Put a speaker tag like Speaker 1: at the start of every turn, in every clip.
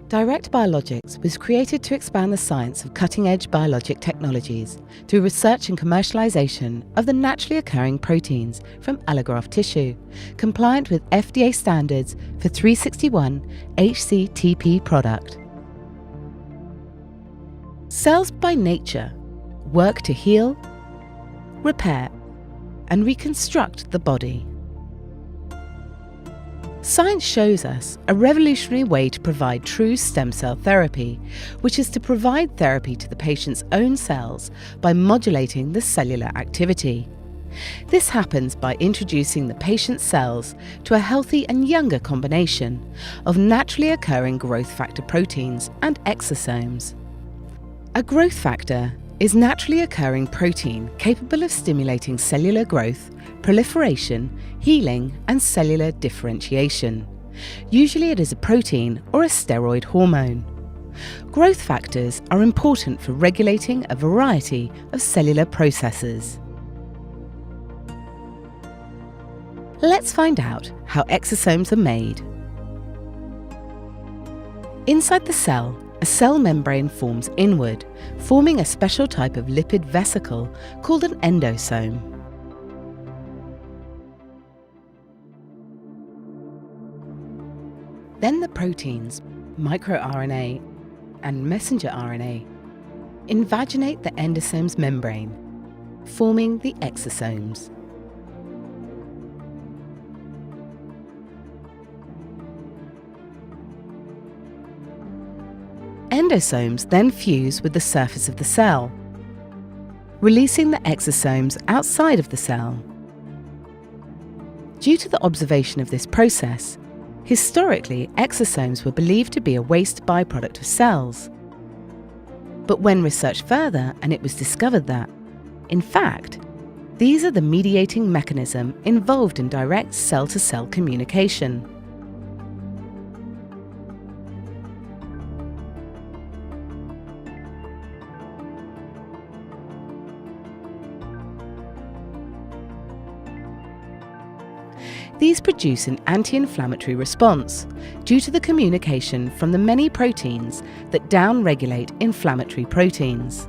Speaker 1: Direct Biologics was created to expand the science of cutting-edge biologic technologies through research and commercialization of the naturally occurring proteins from allograft tissue, compliant with FDA standards for 361 HCTP product. Cells by nature work to heal, repair, and reconstruct the body. Science shows us a revolutionary way to provide true stem cell therapy, which is to provide therapy to the patient's own cells by modulating the cellular activity. This happens by introducing the patient's cells to a healthy and younger combination of naturally occurring growth factor proteins and exosomes. A growth factor is naturally occurring protein capable of stimulating cellular growth, proliferation, healing, and cellular differentiation. Usually it is a protein or a steroid hormone. Growth factors are important for regulating a variety of cellular processes. Let's find out how exosomes are made. Inside the cell, a cell membrane forms inward, forming a special type of lipid vesicle called an endosome. Then the proteins, microRNA and messenger RNA, invaginate the endosome's membrane, forming the exosomes. Endosomes then fuse with the surface of the cell, releasing the exosomes outside of the cell. Due to the observation of this process, historically exosomes were believed to be a waste byproduct of cells. But when researched further, and it was discovered that, in fact, these are the mediating mechanism involved in direct cell-to-cell communication. These produce an anti-inflammatory response due to the communication from the many proteins that down-regulate inflammatory proteins.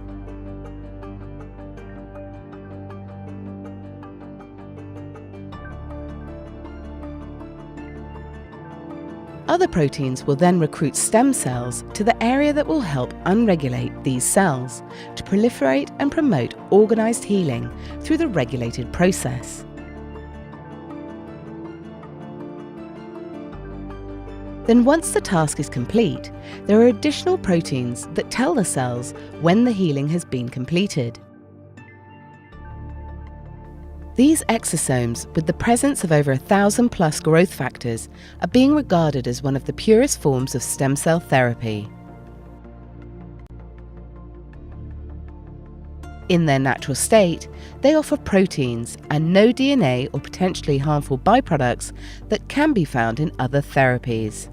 Speaker 1: Other proteins will then recruit stem cells to the area that will help unregulate these cells to proliferate and promote organized healing through the regulated process. Then once the task is complete, there are additional proteins that tell the cells when the healing has been completed. These exosomes, with the presence of over 1,000+ growth factors, are being regarded as one of the purest forms of stem cell therapy. In their natural state, they offer proteins and no DNA or potentially harmful byproducts that can be found in other therapies.